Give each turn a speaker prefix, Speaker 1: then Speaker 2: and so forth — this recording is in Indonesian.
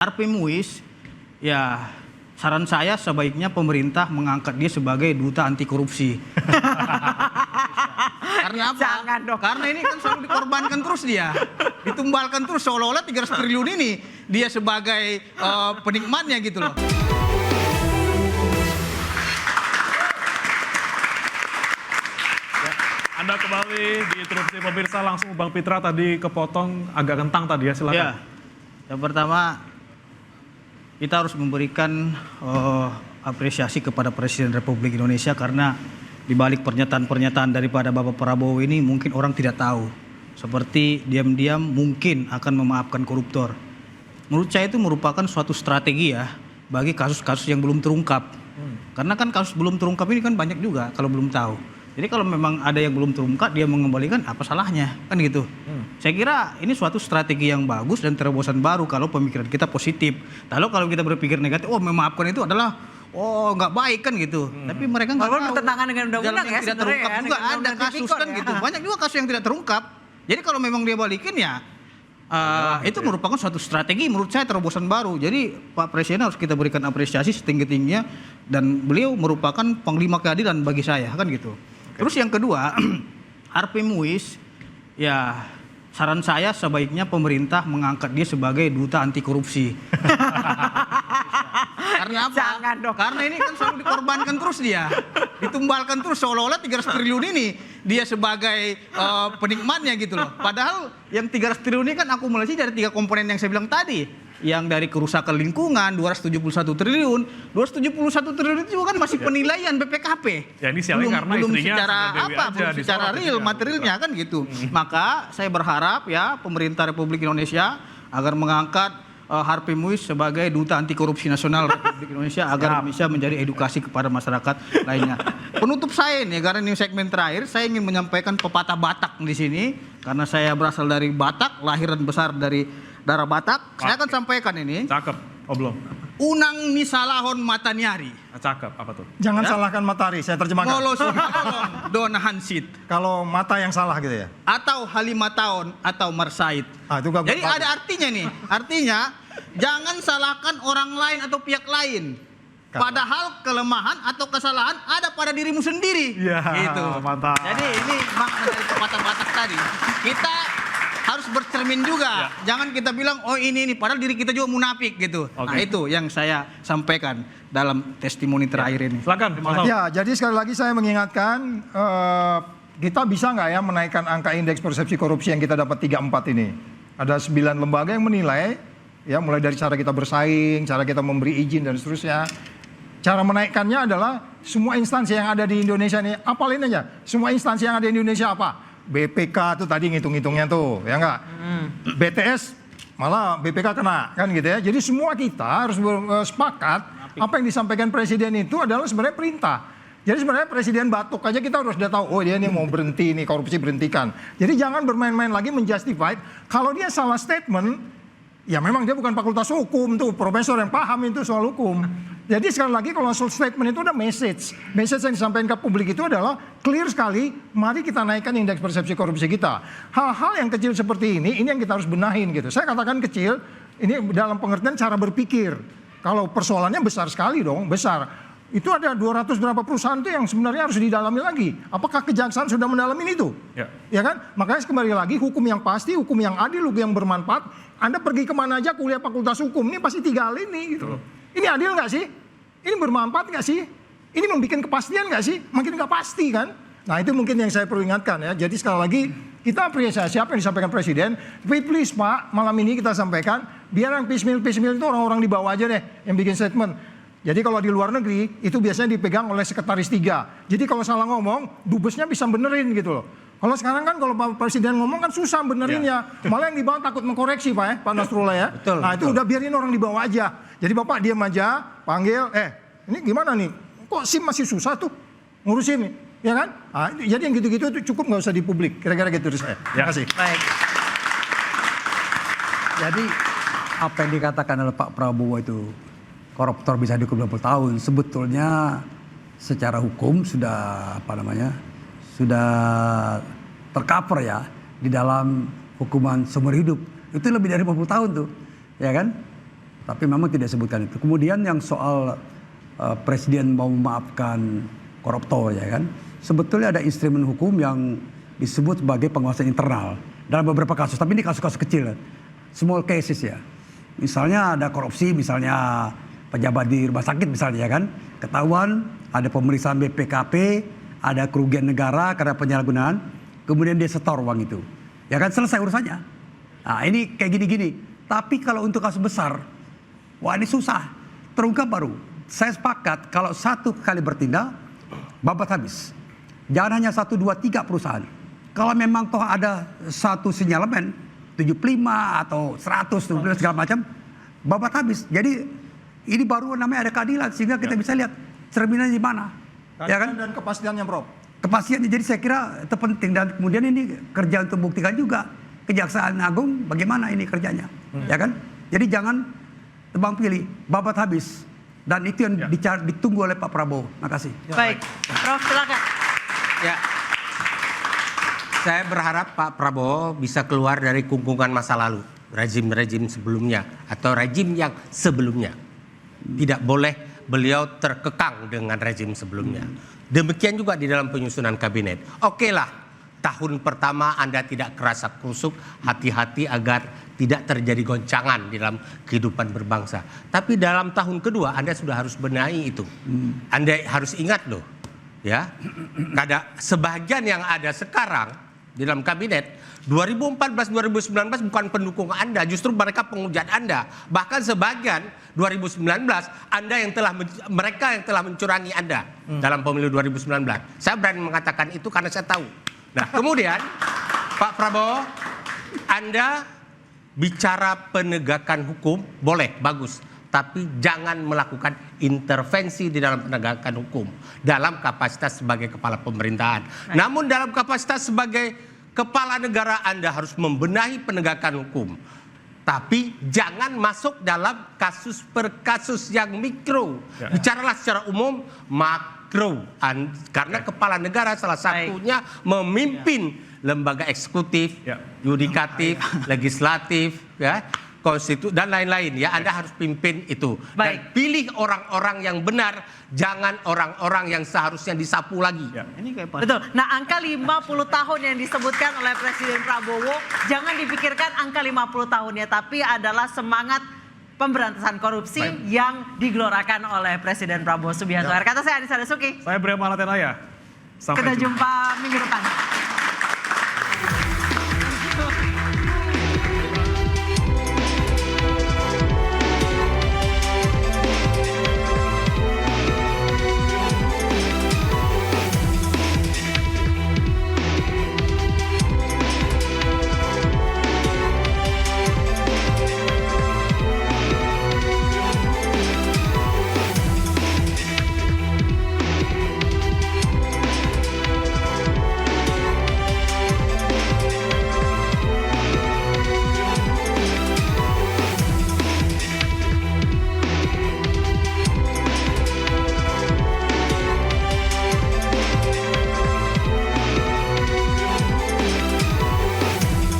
Speaker 1: Harvey Muiz, ya saran saya sebaiknya pemerintah mengangkat dia sebagai duta anti korupsi. Karena apa?
Speaker 2: Jangan dong.
Speaker 1: Karena ini kan selalu dikorbankan terus dia. Ditumbalkan terus seolah-olah 300 triliun ini dia sebagai penikmatnya gitu loh.
Speaker 3: Anda kembali di Interupsi Pemirsa, langsung Bang Pitra tadi kepotong agak kentang tadi ya, silakan.
Speaker 1: Ya, yang pertama kita harus memberikan apresiasi kepada Presiden Republik Indonesia karena di balik pernyataan-pernyataan daripada Bapak Prabowo ini mungkin orang tidak tahu. Seperti diam-diam mungkin akan memaafkan koruptor. Menurut saya itu merupakan suatu strategi ya bagi kasus-kasus yang belum terungkap. Karena kan kasus belum terungkap ini kan banyak juga kalau belum tahu. Jadi kalau memang ada yang belum terungkap dia mengembalikan, apa salahnya kan gitu. Saya kira ini suatu strategi yang bagus dan terobosan baru kalau pemikiran kita positif. Lalu kalau kita berpikir negatif, oh memaafkan itu adalah nggak baik kan gitu. Tapi mereka nggak tahu.
Speaker 2: Bertentangan dengan undang-undang ya
Speaker 1: tidak terungkap juga ada kasus kan gitu. Banyak juga kasus yang tidak terungkap. Jadi kalau memang dia balikin ya itu merupakan suatu strategi menurut saya terobosan baru. Jadi Pak Presiden harus kita berikan apresiasi setinggi-tingginya dan beliau merupakan panglima keadilan bagi saya kan gitu. Terus yang kedua, Harvey Muiz, ya saran saya sebaiknya pemerintah mengangkat dia sebagai duta anti korupsi. Karena apa?
Speaker 2: Jangan dong.
Speaker 1: Karena ini kan selalu dikorbankan terus dia. Ditumbalkan terus seolah-olah 300 triliun ini dia sebagai penikmatnya gitu loh. Padahal yang 300 triliun ini kan akumulasi dari 3 komponen yang saya bilang tadi. Yang dari kerusakan lingkungan 271 triliun. 271 triliun itu juga kan masih penilaian BPKP.
Speaker 3: Ya ini sialnya karena
Speaker 1: belum
Speaker 3: istrinya
Speaker 1: secara
Speaker 3: Dewi
Speaker 1: apa,
Speaker 3: aja
Speaker 1: belum secara
Speaker 3: disorot
Speaker 1: real
Speaker 3: ya.
Speaker 1: materialnya kan gitu. Maka saya berharap ya pemerintah Republik Indonesia agar mengangkat Harvey Muiz sebagai duta anti korupsi nasional Republik Indonesia agar bisa menjadi edukasi kepada masyarakat lainnya. Penutup saya ini karena ini segmen terakhir, saya ingin menyampaikan pepatah Batak di sini karena saya berasal dari Batak, lahir dan besar dari darah Batak. Saya akan sampaikan ini.
Speaker 3: Cakep, oh belum.
Speaker 1: Unang misalahon matanyari.
Speaker 3: Cakep, apa tuh?
Speaker 4: Jangan salahkan matahari, saya terjemahkan.
Speaker 1: Ngolos don hansit.
Speaker 4: Kalau mata yang salah gitu ya.
Speaker 1: Atau halimataon atau marsait.
Speaker 4: Itu gak
Speaker 1: Jadi
Speaker 4: bagus.
Speaker 1: ada artinya nih. Artinya jangan salahkan orang lain atau pihak lain. Padahal kelemahan atau kesalahan ada pada dirimu sendiri.
Speaker 3: Iya,
Speaker 1: Gitu.
Speaker 3: mantap.
Speaker 1: Jadi ini makna dari pepatah Batak tadi. Kita harus bercermin juga. Jangan kita bilang oh ini padahal diri kita juga munafik gitu. Nah itu yang saya sampaikan dalam testimoni terakhir ini.
Speaker 3: Silakan, Mas Al.
Speaker 4: Ya, jadi sekali lagi saya mengingatkan kita bisa nggak ya menaikkan angka indeks persepsi korupsi yang kita dapat 34 ini. Ada 9 lembaga yang menilai, ya mulai dari cara kita bersaing, cara kita memberi izin dan seterusnya. Cara menaikkannya adalah semua instansi yang ada di Indonesia ini, apalin aja, semua instansi yang ada di Indonesia apa? BPK tuh tadi ngitung-ngitungnya tuh, ya enggak? BTS malah BPK kena, kan gitu ya. Jadi semua kita harus sepakat apa yang disampaikan Presiden itu adalah sebenarnya perintah. Jadi sebenarnya Presiden batuk aja kita harus sudah tahu, oh dia ini mau berhenti nih, korupsi berhentikan. Jadi jangan bermain-main lagi menjustify, kalau dia salah statement, ya memang dia bukan fakultas hukum tuh, profesor yang paham itu soal hukum. Jadi sekali lagi kalau soal statement itu ada message. Message yang disampaikan ke publik itu adalah clear sekali, mari kita naikkan indeks persepsi korupsi kita. Hal-hal yang kecil seperti ini yang kita harus benahin gitu. Saya katakan kecil, ini dalam pengertian cara berpikir. Kalau persoalannya besar sekali dong, besar. Itu ada 200 berapa perusahaan itu yang sebenarnya harus didalami lagi. Apakah kejaksaan sudah mendalami itu? Ya kan? Makanya kembali lagi hukum yang pasti, hukum yang adil, hukum yang bermanfaat. Anda pergi kemana aja kuliah fakultas hukum, ini pasti 3 hal ini gitu. Ini adil nggak sih? Ini bermanfaat nggak sih? Ini membuat kepastian nggak sih? Makin nggak pasti kan? Nah itu mungkin yang saya perlu ingatkan ya. Jadi sekali lagi kita apresiasi apa yang disampaikan Presiden. Tapi please Pak, malam ini kita sampaikan, biar yang pismil-pismil itu orang-orang di bawah aja deh yang bikin statement. Jadi kalau di luar negeri itu biasanya dipegang oleh sekretaris 3. Jadi kalau salah ngomong, dubesnya bisa benerin gitu loh. Kalau sekarang kan kalau Pak Presiden ngomong kan susah benerinnya. Malah yang di bawah takut mengkoreksi Pak Pak Nasrullah ya. Nah itu udah biarin orang di bawah aja. Jadi Bapak diam aja, panggil, ini gimana nih? Kok SIM masih susah tuh ngurusin nih? Ya kan? Nah, jadi yang gitu-gitu itu cukup nggak usah di publik. Kira-kira gitu dari saya. Terima kasih.
Speaker 2: Baik. Jadi apa yang dikatakan oleh Pak Prabowo itu koruptor bisa dihukum 20 tahun. Sebetulnya secara hukum sudah sudah tercover ya di dalam hukuman seumur hidup. Itu lebih dari 40 tahun tuh, ya kan? Tapi memang tidak disebutkan itu. Kemudian yang soal presiden mau memaafkan koruptor ya kan. Sebetulnya ada instrumen hukum yang disebut sebagai pengawasan internal dalam beberapa kasus. Tapi ini kasus-kasus kecil, small cases ya. Misalnya ada korupsi, misalnya pejabat di rumah sakit misalnya ya kan. Ketahuan ada pemeriksaan BPKP, ada kerugian negara karena penyalahgunaan. Kemudian dia setor uang itu. Ya kan selesai urusannya. Nah ini kayak gini-gini. Tapi kalau untuk kasus besar, wah ini susah. Terungkap baru. Saya sepakat kalau satu kali bertindak, babat habis. Jangan hanya 1, 2, 3 perusahaan. Kalau memang toh ada satu sinyalemen, 75 atau 100, segala macam, babat habis. Jadi ini baru namanya ada keadilan. Sehingga kita bisa lihat cerminannya di mana. Ya kan?
Speaker 4: Dan kepastiannya, Prof.
Speaker 2: Kepastiannya, jadi saya kira itu penting. Dan kemudian ini kerja untuk buktikan juga. Kejaksaan Agung bagaimana ini kerjanya. Ya kan? Jadi jangan tebang pilih, babat habis. Dan itu yang ditunggu oleh Pak Prabowo. Makasih.
Speaker 5: Baik, Prof silakan.
Speaker 6: Ya, saya berharap Pak Prabowo bisa keluar dari kungkungan masa lalu, rejim-rejim sebelumnya atau rejim yang sebelumnya. Tidak boleh beliau terkekang dengan rejim sebelumnya. Demikian juga di dalam penyusunan kabinet. Oke lah, tahun pertama Anda tidak kerasa krusuk, hati-hati agar tidak terjadi goncangan di dalam kehidupan berbangsa. Tapi dalam tahun kedua Anda sudah harus benahi itu. Anda harus ingat loh, ya, sebagian yang ada sekarang di dalam kabinet 2014-2019 bukan pendukung Anda, justru mereka penghujat Anda. Bahkan sebagian 2019 mereka yang telah mencurangi Anda dalam pemilu 2019. Saya berani mengatakan itu karena saya tahu. Nah, kemudian Pak Prabowo, Anda bicara penegakan hukum boleh, bagus. Tapi jangan melakukan intervensi di dalam penegakan hukum dalam kapasitas sebagai kepala pemerintahan. Namun dalam kapasitas sebagai kepala negara Anda harus membenahi penegakan hukum. Tapi jangan masuk dalam kasus per kasus yang mikro. Bicaralah secara umum makro. Karena kepala negara salah satunya memimpin lembaga eksekutif, yudikatif, legislatif, ya, dan lain-lain. Ya, Anda harus pimpin itu. Dan pilih orang-orang yang benar, jangan orang-orang yang seharusnya disapu lagi.
Speaker 1: Ini kayak Pak.
Speaker 5: Betul. Nah, angka 50 tahun yang disebutkan oleh Presiden Prabowo, jangan dipikirkan angka 50 tahunnya, tapi adalah semangat pemberantasan korupsi yang digelorakan oleh Presiden Prabowo Subianto. Kata saya Anissa Dasuki.
Speaker 3: Saya Brema Latenaya. Sampai
Speaker 5: Kita jumpa minggu depan.